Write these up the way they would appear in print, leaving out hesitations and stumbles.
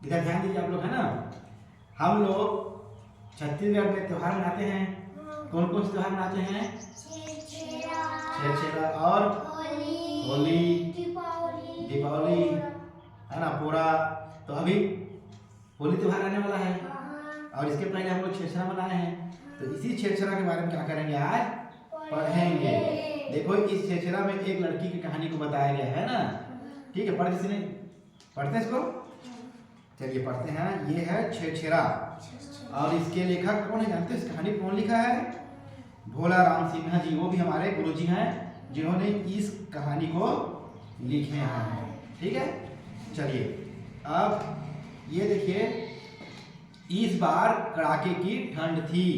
इधर ध्यान दीजिए आप लोग, है ना। हम लोग छत्तीसगढ़ में त्योहार मनाते हैं। कौन कौन से त्योहार मनाते हैं? छेरछेरा और होली, दीपावली, है ना, पोरा। तो अभी होली त्योहार आने वाला है और इसके पहले हम लोग छेरछेरा मनाए हैं। तो इसी छेरछेरा के बारे में क्या करेंगे आज? पढ़ेंगे। देखो इस छेरछेरा में एक लड़की की कहानी को बताया गया है ना। ठीक है, पढ़ किसी ने पढ़ते हैं इसको? चलिए पढ़ते हैं। ये है छेरछेरा और इसके लेखक कौन है जानते हैं? इस कहानी कौन लिखा है? भोला राम सिन्हा जी। वो भी हमारे गुरुजी हैं जिन्होंने इस कहानी को लिखे हैं। ठीक है, चलिए अब ये देखिए, इस बार कड़ाके की ठंड थी।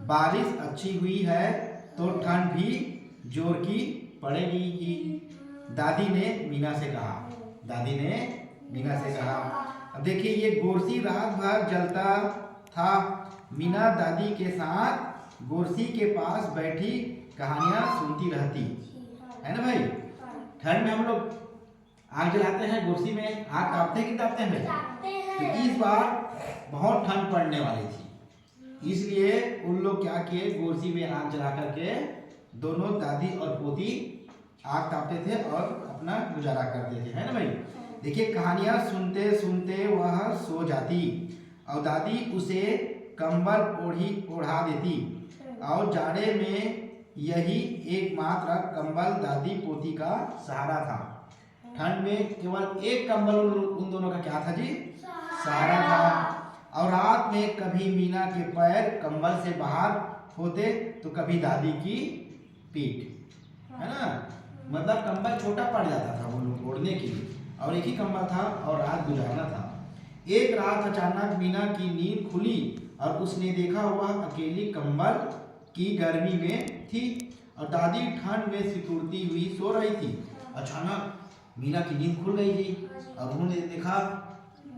बारिश अच्छी हुई है तो ठंड भी जोर की पड़ेगी ही। दादी ने मीना से कहा। दादी ने मीना से कहा। अब देखिए, ये गोरसी रात भर जलता था। मीना दादी के साथ गोरसी के पास बैठी कहानियां सुनती रहती, है ना भाई। ठंड में हम लोग आग जलाते हैं, गोरसी में आग तापते हैं कि तापते हैं भाई? तो इस बार बहुत ठंड पड़ने वाली थी, इसलिए उन लोग क्या किए, गोरसी में आग जला करके दोनों दादी और पोती आग तापते थे और अपना गुजारा करते थे, है ना भाई। देखिए, कहानियां सुनते सुनते वह सो जाती और दादी उसे कंबल ओढ़ा देती और जाड़े में यही एकमात्र कंबल दादी पोती का सहारा था। ठंड में केवल एक कंबल उन दोनों का क्या था जी? सहारा था। और रात में कभी मीना के पैर कंबल से बाहर होते तो कभी दादी की पीठ, है ना। मतलब कंबल छोटा पड़ जाता था वो लोग ओढ़ने के लिए और एक ही कंबल था और रात गुजारना था। एक रात अचानक मीना की नींद खुली और उसने देखा वह अकेली कंबल की गर्मी में थी और दादी ठंड में सिकुड़ती हुई सो रही थी। अचानक मीना की नींद खुल गई थी और उन्होंने देखा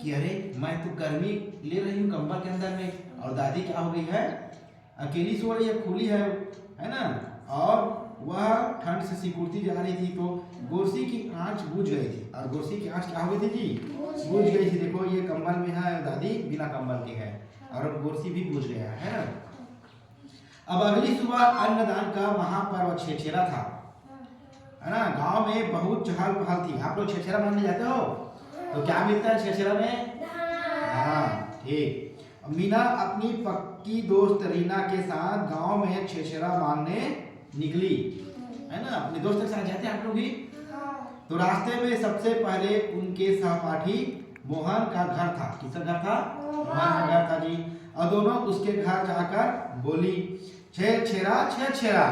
कि अरे मैं तो गर्मी ले रही हूँ कंबल के अंदर में और दादी क्या हो गई है, अकेली सो रही है, खुली है ना। और वह ठंड से सिकुड़ती जा रही थी तो गोरसी की आंच बुझ गई थी। और गोरसी की आंच क्या हो गई थी जी? बुझ गई थी। देखो ये कंबल में है, दादी बिना कंबल के है और गोरसी भी बुझ गया है ना। अब अगली सुबह अन्नदान का महापर्व छेरछेरा था, है ना। गांव में बहुत चहल पहल थी। आप लोग छेरछेरा मानने जाते हो तो क्या मिलता है छेरछेरा में? हाँ, ठीक। मीना अपनी पक्की दोस्त रीना के साथ गांव में छेरछेरा मानने निकली, है ना। अपने दोस्त के साथ जाते हैं आप लोग भी। तो रास्ते में सबसे पहले उनके सहपाठी मोहन का घर था। किसका घर था? मोहन का घर था जी। और दोनों उसके घर जाकर बोली, छेरछेरा छेरछेरा,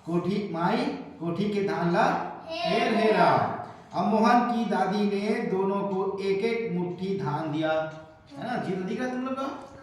कोठी माई कोठी के धान ला हेर हेरा। अब मोहन की दादी ने दोनों को एक एक मुट्ठी धान दिया, है ना। जी दिख रहा है तुम लोग को?